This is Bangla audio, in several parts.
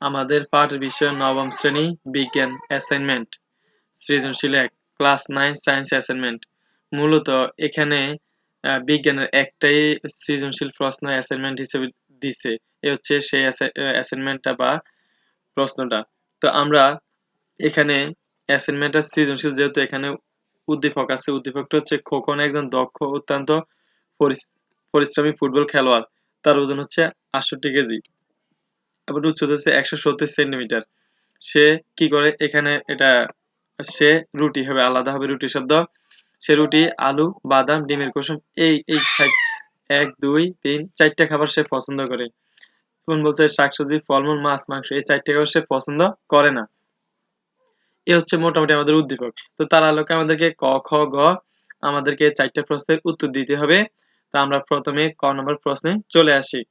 আমাদের পাঠের বিষয় নবম শ্রেণী বিজ্ঞান অ্যাসাইনমেন্ট সৃজনশীল ১ ক্লাস ৯ সায়েন্স অ্যাসাইনমেন্ট। মূলত এখানে বিজ্ঞানের একটাই সৃজনশীল প্রশ্ন অ্যাসাইনমেন্ট হিসেবে দিছে। এ হচ্ছে সেই অ্যাসাইনমেন্টটা বা প্রশ্নটা। তো আমরা এখানে অ্যাসাইনমেন্টটা সৃজনশীল যেহেতু এখানে উদ্দীপক আছে। উদ্দীপকটা হচ্ছে খোকন একজন দক্ষ অত্যন্ত পরিশ্রমী ফুটবল খেলোয়াড়। তার ওজন হচ্ছে ৬৮ কেজি এবং উচ্চতা হচ্ছে ১৭০ সেন্টিমিটার। সে কি করে এখানে সে রুটি হবে, আলাদা হবে রুটি শব্দ। সে রুটি, আলু, বাদাম, ডিমের কুসুম এই ১, ২, ৩, ৪ টা খাবার সে পছন্দ করে। এবং বলছে শাকসবজি, ফলমূল, মাছ, মাংস এই ৪ টা খাবার সে পছন্দ করে না। এ হচ্ছে মোটামুটি আমাদের উদ্দীপক। তো তার আলোকে আমাদেরকে ক, খ, গ আমাদেরকে ৪ টা প্রশ্নের উত্তর দিতে হবে। তা আমরা প্রথমে ক নম্বর প্রশ্নে চলে আসি।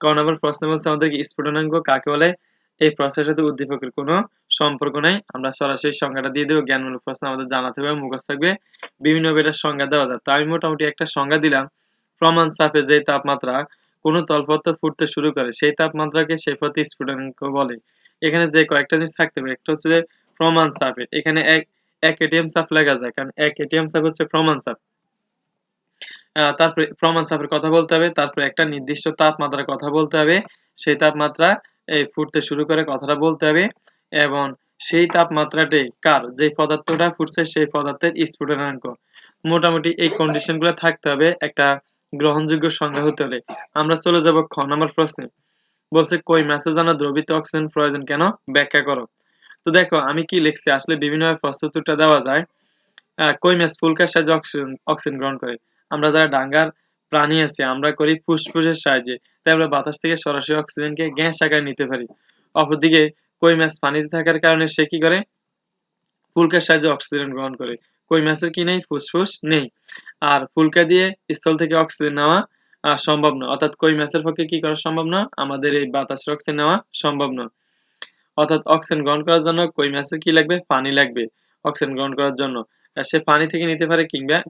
ক নম্বর প্রশ্ন বলছে আমাদেরকে স্ফুটনাঙ্ক কাকে বলে? এই প্রশ্নের সাথে উদ্দীপকের কোনো সম্পর্ক নাই। আমরা সরাসরি সংজ্ঞাটা দিয়ে দেব। জ্ঞানমূলক প্রশ্ন আমাদের জানা থাকবে, মুখস্থ থাকবে। বিভিন্নভাবে এটার সংজ্ঞা দেওয়া যায়। তো আমি মোটামুটি একটা সংজ্ঞা দিলাম। প্রমাণ চাপে যে তাপমাত্রা কোনো তলপত্র ফুটতে শুরু করে সেই তাপমাত্রাকে সেই পথে স্ফুটনাঙ্ক বলে। এখানে যে কয়েকটা জিনিস থাকতে হবে। একটা হচ্ছে যে প্রমাণ চাপে। এখানে এক এটিএম চাপ লেখা যায়, কারণ ১ এটিএম চাপ হচ্ছে প্রমাণ চাপ। তারপরে প্রমাণ চাপের কথা বলতে হবে, তারপরে একটা নির্দিষ্ট তাপমাত্রার কথা বলতে হবে, সেই তাপমাত্রা ফুটতে শুরু করে কথাটা বলতে হবে এবং সেই তাপমাত্রাটি কার, যে পদার্থটা ফুটছে সেই পদার্থের স্ফুটনাঙ্ক। মোটামুটি এই কন্ডিশনগুলো থাকতে হবে, একটা গ্রহণযোগ্য সংজ্ঞা হতে হলে। আমরা চলে যাব খ নম্বর প্রশ্নে। বলছে কই মাছের জন্য দ্রবীভূত অক্সিজেন প্রয়োজন কেন, ব্যাখ্যা করো। তো দেখো আমি কি লিখছি, আসলে বিভিন্নভাবে প্রশ্ন উত্তরটা দেওয়া যায়। কই মাছ ফুলকার সাহায্যে অক্সিজেন গ্রহণ করে। আমরা যারা ডাঙ্গার প্রাণী আছি আমরা করি ফুসফুসের সাহায্যে, তাই আমরা বাতাস থেকে সরাসরি অক্সিজেনকে গ্যাস আকারে নিতে পারি। অপরদিকে কই মাছ পানিতে থাকার কারণে সে কি করে, ফুলকার সাহায্যে অক্সিজেন গ্রহণ করে। কই মাছের কি নেই, ফুসফুস নেই। আর ফুলকা দিয়ে স্থল থেকে অক্সিজেন নেওয়া সম্ভব না, অর্থাৎ কই মাছের পক্ষে কি করা সম্ভব না, আমাদের এই বাতাসের অক্সিজেন নেওয়া সম্ভব না। অর্থাৎ অক্সিজেন গ্রহণ করার জন্য কই মাছের কি লাগবে, পানি লাগবে অক্সিজেন গ্রহণ করার জন্য। সে পানি থেকে নিতে পারে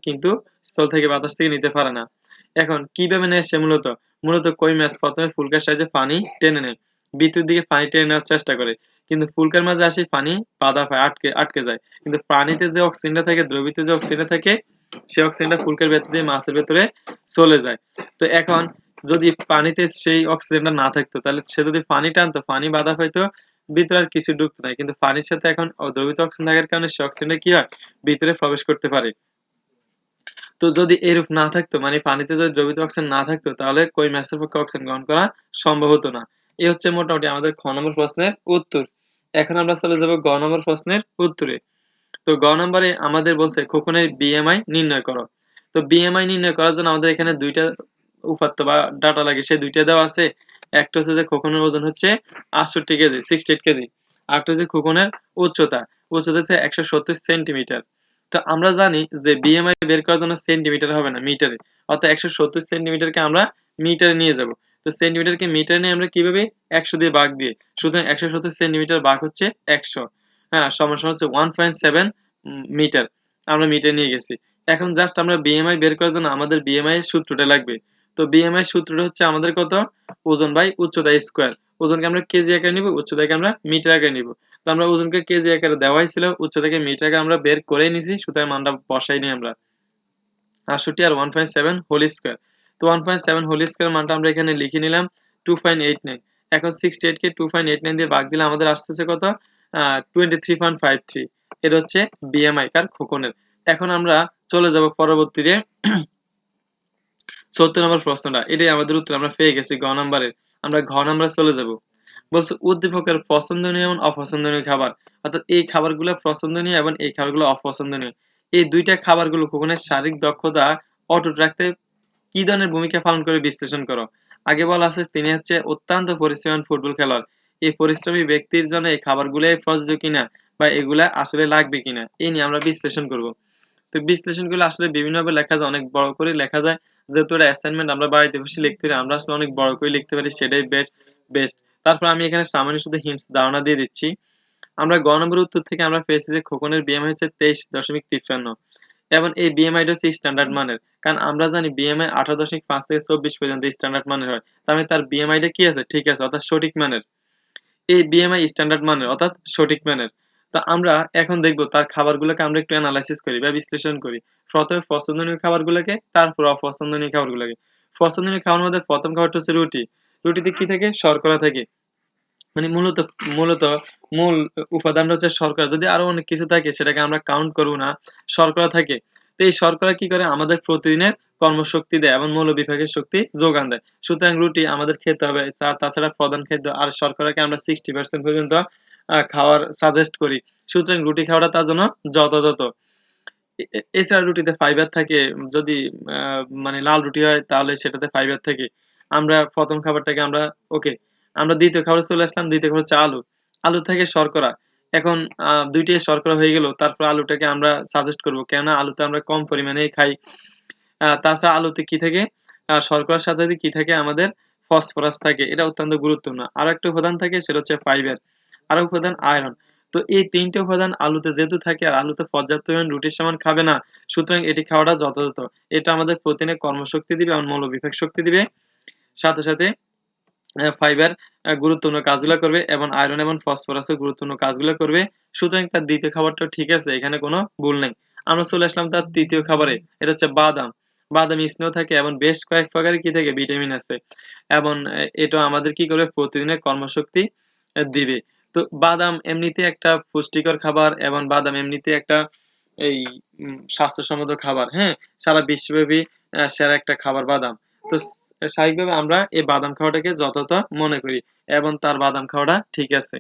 কিন্তু স্থল থেকে বাতাস থেকে নিতে পারে না। এখন কিভাবে নেয় সে, মূলত কই মাছ প্রথমে ফুলকার সাহায্যে পানি টেনে নেয়, ভিতর দিকে পানি টেনে নেওয়ার চেষ্টা করে, কিন্তু ফুলকার মাঝে আসে পানি বাধা পায়, আটকে যায়। কিন্তু পানিতে যে অক্সিজেনটা থাকে, দ্রবীভূত যে অক্সিজেনটা থাকে, সেই অক্সিজেনটা ফুলকার ভেতর দিয়ে মাছের ভেতরে চলে যায়। তো এখন যদি পানিতে সেই অক্সিজেনটা না থাকতো, তাহলে সে যদি পানি টানতো, পানি বাধা পাইতো, ভিতরে আর কিছু ঢুকতো না। কিন্তু পানির সাথে এখন দ্রবীভূত অক্সিজেন থাকার কারণে সে অক্সিজেনটা কি হয়, ভিতরে প্রবেশ করতে পারে। তো যদি এরূপ না থাকতো, মানে পানিতে যদি দ্রবীভূত অক্সিজেন না থাকতো, তাহলে কই মাছের পক্ষে অক্সিজেন গ্রহণ করা সম্ভব হতো না। এই হচ্ছে মোটামুটি আমাদের খ নম্বর প্রশ্নের উত্তর। এখন আমরা চলে যাব গ নম্বর প্রশ্নের উত্তরে। তো গ নম্বরে আমাদের বলছে খোকনের বিএমআই নির্ণয় করো। তো বিএমআই নির্ণয় করার জন্য আমাদের এখানে দুইটা উপাত্ত বা ডাটা লাগে, সে দুইটা দেওয়া আছে। একটা হচ্ছে যে খোকনের ওজন হচ্ছে ৬৮ কেজি, 68 কেজি। আরেকটা হচ্ছে খোকনের উচ্চতা হচ্ছে ১৭০ সেন্টিমিটার। তো আমরা জানি যে বিএমআই বের করার জন্য সেন্টিমিটার হবে না, মিটারে। অর্থাৎ ১৭০ সেন্টিমিটারকে আমরা মিটারে নিয়ে যাব। তো সেন্টিমিটারকে মিটারে নিয়ে আমরা কিভাবে, ১০০ দিয়ে ভাগ দিয়ে। সুতরাং ১৭০ সেন্টিমিটার ভাগ হচ্ছে ১০০, হ্যাঁ, সমান হচ্ছে 1.7 মিটার। আমরা মিটারে নিয়ে গেছি। এখন জাস্ট আমরা বিএমআই বের করার জন্য আমাদের বিএমআই এর সূত্রটা লাগবে। তো বিএমআই সূত্রটা হচ্ছে আমাদের কত, ওজন বাই উচ্চতা স্কয়ার। ওজনকে আমরা কেজি আকারে নিব, উচ্চতাকে আমরা মিটার আকারে নিব। তো আমরা ওজনকে কেজি আকারে দেওয়াই ছিল, উচ্চতাকে মিটার আকারে আমরা বের করেই নিছি, সুতরাং মানটা বসাইনি আমরা। ৬৮ আর 1.7 হোল স্কয়ার। তো 1.7 হোল স্কয়ার মানটা আমরা এখানে লিখে নিলাম 2.89। এখন 68 কে 2.89 দিয়ে ভাগ দিলে আমাদের আসতেছে কত, 23.53। এটা হচ্ছে বিএমআই কার, খোকনের। এখন আমরা চলে যাব পরবর্তীতে ৭০ নম্বর প্রশ্নটা। এটাই আমাদের উত্তর আমরা পেয়ে গেছি গ নাম্বারের। আমরা ঘ নাম্বারে চলে যাব। বলছে উদ্দীপকের পছন্দনীয় এবং অপছন্দনীয় খাবার। অর্থাৎ এই খাবারগুলো পছন্দনীয় এবং এই খাবারগুলো অপছন্দনীয়। এই দুইটা খাবারগুলো খোকনের শারীরিক দক্ষতা অটুট রাখতে কি ধরনের ভূমিকা পালন করে বিশ্লেষণ করো। আগে বলা আছে তিনি হচ্ছে অত্যন্ত পরিশ্রমী ফুটবল খেলোয়াড়। এই পরিশ্রমী ব্যক্তির জন্য এই খাবারগুলাই প্রযোজ্য কিনা বা এগুলা আসলে লাগবে কিনা, এই নিয়ে আমরা বিশ্লেষণ করব। তো বিশ্লেষণগুলো আসলে বিভিন্নভাবে লেখা যায়, অনেক বড় করে লেখা যায়। যেহেতু এটা অ্যাসাইনমেন্ট, আমরা বাড়িতে বসে লিখতে পারি, আমরা আসলে অনেক বড় করে লিখতে পারি, সেটাই বেস্ট। তারপর আমি এখানে সামান্য শুধু হিন্টস ধারণা দিয়ে দিচ্ছি। আমরা গ নম্বর উত্তর থেকে আমরা পেয়েছি যে খোকনের বিএমআই হচ্ছে 23.53 এবং এই বিএমআইটা হচ্ছে স্ট্যান্ডার্ড মানের। কারণ আমরা জানি বিএমআই 18.5 থেকে 24 পর্যন্ত স্ট্যান্ডার্ড মানের হয়। তার মানে তার বিএমআইটা কি আছে, ঠিক আছে, অর্থাৎ সঠিক মানের। এই বিএমআই স্ট্যান্ডার্ড মানের অর্থাৎ সঠিক মানের। তো আমরা এখন দেখব তার খাবারগুলোকে আমরা একটু এনালাইসিস করি বা বিশ্লেষণ করি। প্রথমে পছন্দনীয় খাবারগুলোকে, তারপর অপছন্দনীয় খাবারগুলোকে। পছন্দনীয় খাবারের মধ্যে ১ম খাবারটা হচ্ছে রুটি। রুটিতে কি থাকে? শর্করা থাকে। মানে মূলত মূল উপাদানটা হচ্ছে শর্করা। যদি আরো অনেক কিছু থাকে সেটাকে আমরা কাউন্ট করব না। শর্করা থাকে। তো এই শর্করা কি করে? আমাদের প্রতিদিনের কর্মশক্তি দেয় এবং মৌলবিভাগের শক্তি যোগান দেয়। সুতরাং রুটি আমাদের খেতে হবে। তাছাড়া প্রধান খাদ্য আর শর্করাকে আমরা 60% পর্যন্ত খাওয়ার সাজেস্ট করি। সুতরাং রুটি খাওয়াটা তার জন্য যথাযথ। এছাড়া রুটিতে ফাইবার থাকে। যদি আ মানে লাল রুটি হয় তাহলে সেটাতে ফাইবার থাকে। আমরা ১ম খাবারটাকে আমরা ওকে। আমরা ২য় খাবারে চলে আসলাম। ২য় খাবার হচ্ছে আলু। আলু থেকে শর্করা। এখন ২ টাই শর্করা হয়ে গেল। তারপর আলুটাকে আমরা সাজেস্ট করব। কেননা আলুতে আমরা কম পরিমাণেই খাই। তাছাড়া আলুতে কি থাকে? শর্করার সাথে, সাথে কি থাকে? আমাদের ফসফরাস থাকে। এটা অত্যন্ত গুরুত্বপূর্ণ। আরেকটা উপাদান থাকে সেটা হচ্ছে ফাইবার। আরেক উপাদান আয়রন। তো এই ৩ টে উপাদান আলুতে যেহেতু থাকে আর আলুতে পর্যাপ্ত পরিমাণ রুটির সমান খাবে না, সুতরাং এটি খাওয়াটা যথাযথ। এটা আমাদের প্রোটিনে কর্মশক্তি দিবে এবং মৌলবিভাগ শক্তি দিবে। সাথে, সাথে ফাইবার গুরুত্বপূর্ণ কাজগুলা করবে এবং আয়রন এবং ফসফরাসও গুরুত্বপূর্ণ কাজগুলা করবে। সুতরাং তার ২য় খাবারটাও ঠিক আছে। এখানে কোনো ভুল নাই। আমরা চলে আসলাম তার ৩য় খাবারে। এটা হচ্ছে বাদাম। বাদামে স্নেহ থাকে এবং বেশ কয়েক প্রকারের কি থাকে? ভিটামিন আছে। এবং এটা আমাদের কি করবে? প্রতিদিনের কর্মশক্তি দিবে। তো বাদাম এমনিতেই একটা পুষ্টিকর খাবার এবং বাদাম এমনিতেই একটা এই স্বাস্থ্যসম্মত খাবার, হ্যাঁ? সারা বিশ্বব্যাপী সেরা একটা খাবার বাদাম। তো স্বাভাবিকভাবে আমরা এই বাদাম খাওয়াটাকে যথাযথ মনে করি এবং তার বাদাম খাওয়াটা ঠিক আছে।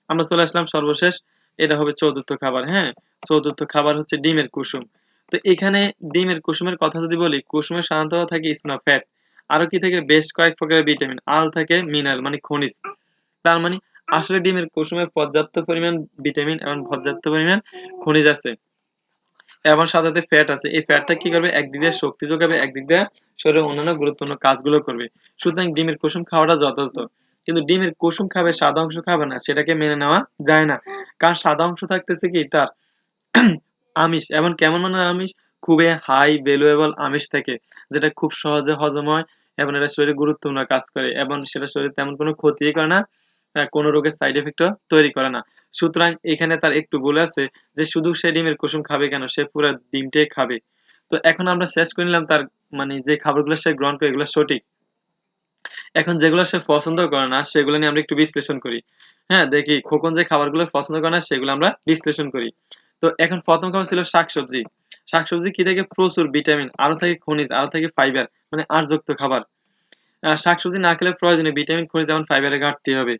আমরা চলে আসলাম সর্বশেষ, এটা হবে ৪র্থ খাবার, হ্যাঁ? ৪র্থ খাবার হচ্ছে ডিমের কুসুম। তো এখানে ডিমের কুসুমের কথা যদি বলি, কুসুমে সাধারণত থাকে স্নেহ ফ্যাট। আরো কি থাকে? বেশ কয়েক প্রকারের ভিটামিন। আর থাকে মিনারেল মানে খনিজ। তার মানে আসলে ডিমের কুসুমে পর্যাপ্ত পরিমাণ ভিটামিন এবং পর্যাপ্ত পরিমাণ খনিজ আছে। এবং সাথে, সাথে ফ্যাট আছে। এই ফ্যাটটা কি করবে? একদিক দিয়ে শক্তি যোগাবে, একদিক দিয়ে শরীরের অন্যান্য গুরুত্বপূর্ণ কাজগুলো করবে। সুতরাং ডিমের কুসুম খাওয়াটা যথাযথ। কিন্তু ডিমের কুসুম খাবে, সাদা অংশ খাবে না, সেটাকে মেনে নেওয়া যায় না। কারণ সাদা অংশ থাকতেছে কি তার আমিষ এবং কেমন মানের আমিষ? খুবই হাই ভ্যালুয়েবল আমিষ থাকে। যেটা খুব সহজে হজম হয় এবং এটা শরীরে গুরুত্বপূর্ণ কাজ করে এবং সেটা শরীরে তেমন কোনো ক্ষতিই করে না। কোনো রোগের সাইড ইফেক্ট ও তৈরি করে না। সুতরাং এখানে তার একটু ভুল আছে যে শুধু সে ডিমের কুসুম খাবে কেন? সে পুরা ডিমটাই খাবে। তো এখন আমরা শেষ করে নিলাম তার মানে যে খাবারগুলো সে গ্রহণ করে এগুলো সঠিক। এখন যেগুলো সে পছন্দ করে না সেগুলো নিয়ে আমরা একটু বিশ্লেষণ করি। হ্যাঁ? দেখি খোকন যে খাবারগুলো পছন্দ করে না সেগুলো আমরা বিশ্লেষণ করি। তো এখন ১ম খাবার ছিল শাকসবজি। শাকসবজি কি থাকে? প্রচুর ভিটামিন, আরো থাকে খনিজ, আরো থাকে ফাইবার মানে আঁশযুক্ত খাবার। শাকসবজি না খেলে প্রয়োজনীয় ভিটামিন, খনিজ এবং ফাইবারের ঘাটতি হবে।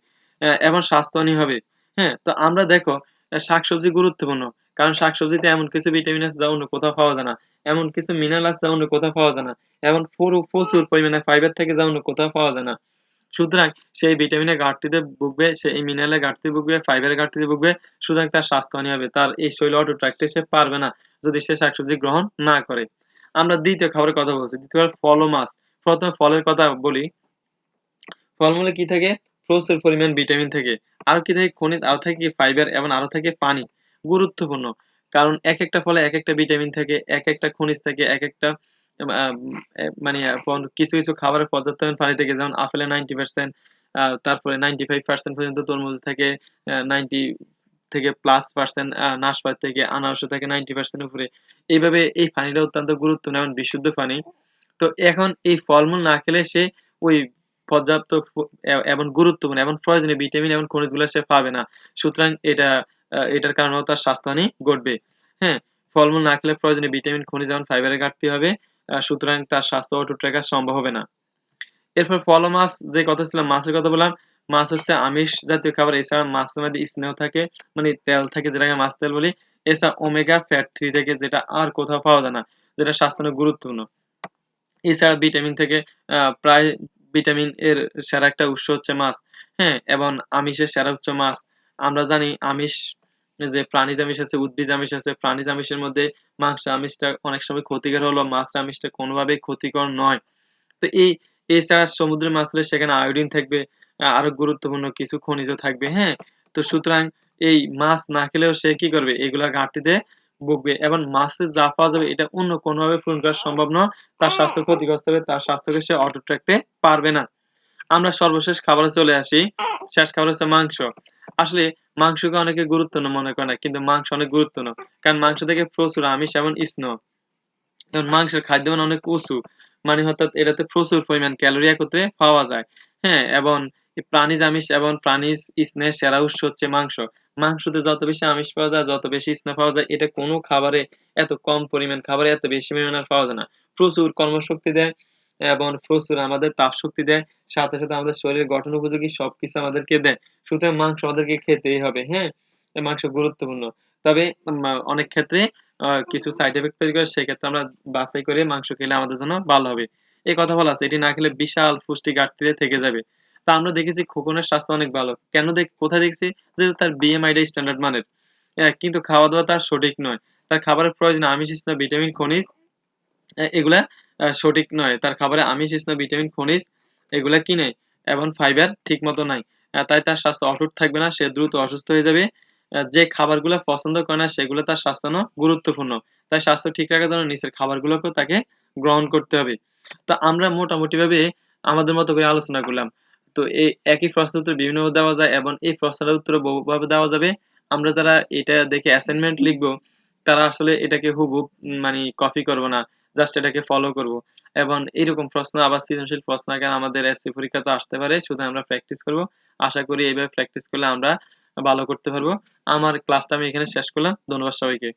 এবং স্বাস্থ্যহানি হবে। হ্যাঁ? তো আমরা দেখো শাকসবজি গুরুত্বপূর্ণ। কারণ শাকসবজিতে এমন কিছু ভিটামিন আছে যা অন্য কোথাও পাওয়া যায় না। এমন কিছু মিনারেল আছে যা অন্য কোথাও পাওয়া যায় না। এবং প্রচুর পরিমাণে ফাইবার থাকে যা অন্য কোথাও পাওয়া যায় না। সুতরাং সে এই ভিটামিনের ঘাটতিতে ভুগবে, সে এই মিনারেলের ঘাটতিতে ভুগবে, ফাইবারের ঘাটতিতে ভুগবে। সুতরাং তার স্বাস্থ্যহানি হবে। তার এই শরীরে অটুট রাখতে সে পারবে না যদি সে শাকসবজি গ্রহণ না করে। আমরা ২য় খাবারের কথা বলছি। ২য় খাবার ফল ও মাছ। ১ম এ ফলের কথা বলি। ফলমূলে কি থাকে? প্রচুর পরিমাণ ভিটামিন থাকে। আরো কি থাকে? খনিজ, আরো থাকে কি ফাইবার এবং আরো থাকে পানি। গুরুত্বপূর্ণ। কারণ একেকটা ফলে একেকটা ভিটামিন থাকে, একেকটা খনিজ থাকে, একেকটা আম মানে কিছু, কিছু খাবারে পর্যাপ্ত পরিমাণ পানি থাকে। যেমন আপেলে 90% তারপরে 95% পর্যন্ত তরমুজ থাকে, 90 থেকে প্লাস পার্সেন্ট নাশপাতি থেকে, আনারসে থাকে 90% এর উপরে। এইভাবে এই পানিটা অত্যন্ত গুরুত্বপূর্ণ এবং বিশুদ্ধ পানি। তো এখন এই ফলমূল না খেলে সে ওই পর্যাপ্ত এবং গুরুত্বপূর্ণ এবং প্রয়োজনীয় ভিটামিন এবং খনিজগুলো সে পাবে না। সুতরাং এটার কারণেও তার স্বাস্থ্যহানি ঘটবে। হ্যাঁ? ফলমূল না খেলে প্রয়োজনীয় ভিটামিন, খনিজ এবং ফাইবারের ঘাটতি হবে। সুতরাং তার স্বাস্থ্য অটুট রাখা সম্ভব হবে না। এরপর ফল ও মাছ যে কথা ছিল, মাছের কথা বললাম। মাছ হচ্ছে আমিষ জাতীয় খাবার। এছাড়া মাছের মধ্যে স্নেহ থাকে, মানে তেল থাকে যেটাকে মাছ তেল বলি। এছাড়া ওমেগা ফ্যাট 3 থাকে যেটা আর কোথাও পাওয়া যায় না। যেটা স্বাস্থ্যের জন্য গুরুত্বপূর্ণ। এছাড়া ভিটামিন থেকে প্রায় ভিটামিন এর সেরা একটা উৎস হচ্ছে মাছ। হ্যাঁ? এবং আমিষের সেরা হচ্ছে মাছ। আমরা জানি আমিষ যে প্রাণীজ আমিষ আছে, উদ্ভিজ আমিষ আছে। প্রাণীজ আমিষের মধ্যে মাংস আমিষটা অনেক সময় ক্ষতিকর হলেও মাছ আমিষটা কোনোভাবেই ক্ষতিকর নয়। তো এছাড়া সমুদ্রের মাছ হলে সেখানে আয়োডিন থাকবে, আরো গুরুত্বপূর্ণ কিছু খনিজও থাকবে, হ্যাঁ? তো সুতরাং এই মাছ না খেলেও সে কি করবে? এগুলার ঘাটতিতে ভুগবে এবং মাছে যা পাওয়া যাবে এটা অন্য কোনোভাবে পূরণ করা সম্ভব নয়। তার স্বাস্থ্য ক্ষতিগ্রস্ত হবে, তার স্বাস্থ্যকে সে অটুট রাখতে পারবে না। আমরা সর্বশেষ খাবারে চলে আসি। শেষ খাবার হচ্ছে মাংস। আসলে মাংসকে অনেকে গুরুত্ব মনে করে না। কিন্তু মাংস অনেক গুরুত্বপূর্ণ। কারণ মাংস থেকে প্রচুর আমিষ এবং স্নেহ। যেমন মাংসের খাদ্য মান অনেক উঁচু। মানে অর্থাৎ এটাতে প্রচুর পরিমাণ ক্যালোরি একত্রে পাওয়া যায়। হ্যাঁ? এবং এই প্রাণীজ আমিষ এবং প্রাণীজ স্নেহের সেরা উৎস হচ্ছে মাংস। মাংসতে যত বেশি আমিষ পাওয়া যায়, যত বেশি স্নেহ পাওয়া যায়, এটা কোনো খাবারে এত কম পরিমাণ খাবারে এত বেশি পরিমাণে আর পাওয়া যায় না। প্রচুর কর্মশক্তি দেয় এবং প্রচুর আমাদের তাপশক্তি দেয়। সাথে, সাথে আমাদের শরীরের গঠন উপযোগী সবকিছু আমাদেরকে দেয়। সুতরাং মাংস আমাদেরকে খেতেই হবে। হ্যাঁ? মাংস গুরুত্বপূর্ণ। তবে অনেক ক্ষেত্রে কিছু সাইড ইফেক্ট তৈরি করে, সেক্ষেত্রে আমরা বাছাই করে মাংস খেলে আমাদের জন্য ভালো হবে। এই কথা বলা আছে, এটি না খেলে বিশাল পুষ্টি ঘাটতিতে থেকে যাবে। তা আমরা দেখেছি খোকনের স্বাস্থ্য অনেক ভালো। কেন কোথায় দেখছি? যে তার BMI টা স্ট্যান্ডার্ড মানের। কিন্তু খাওয়া-দাওয়া তার সঠিক নয়। তার খাবারের প্রয়োজনে আমিষ, স্নেহ, ভিটামিন, খনিজ এগুলা সঠিক নয়। তার খাবারে আমিষ, স্নেহ, ভিটামিন, খনিজ এগুলা কি নেই? এবং ফাইবার ঠিকমতো নাই। তাই তার স্বাস্থ্য অটুট থাকবে না। সে দ্রুত অসুস্থ হয়ে যাবে। যে খাবারগুলা পছন্দ করে না সেগুলো তার স্বাস্থ্য জন্য গুরুত্বপূর্ণ। তাই স্বাস্থ্য ঠিক রাখার জন্য নিচের খাবারগুলোকেও তাকে গ্রহণ করতে হবে। তো আমরা মোটামুটিভাবে আমাদের মতো করে আলোচনা করলাম। তো এই একই প্রশ্নের উত্তর বিভিন্নভাবে দেওয়া যায় এবং এই প্রশ্নের উত্তর বহুভাবে দেওয়া যাবে। আমরা যারা এটা দেখে অ্যাসাইনমেন্ট লিখবো, তারা আসলে এটাকে হুবহুব মানে কপি করব না। জাস্ট এটাকে ফলো করব। এবং এরকম প্রশ্ন আবার সৃজনশীল প্রশ্ন আকারে আমাদের এসএ পরীক্ষাতেও আসতে পারে। শুধু আমরা প্র্যাকটিস করব। আশা করি এইভাবে প্র্যাকটিস করলে আমরা ভালো করতে পারবো। আমার ক্লাসটা আমি এখানে শেষ করলাম। ধন্যবাদ সবাইকে।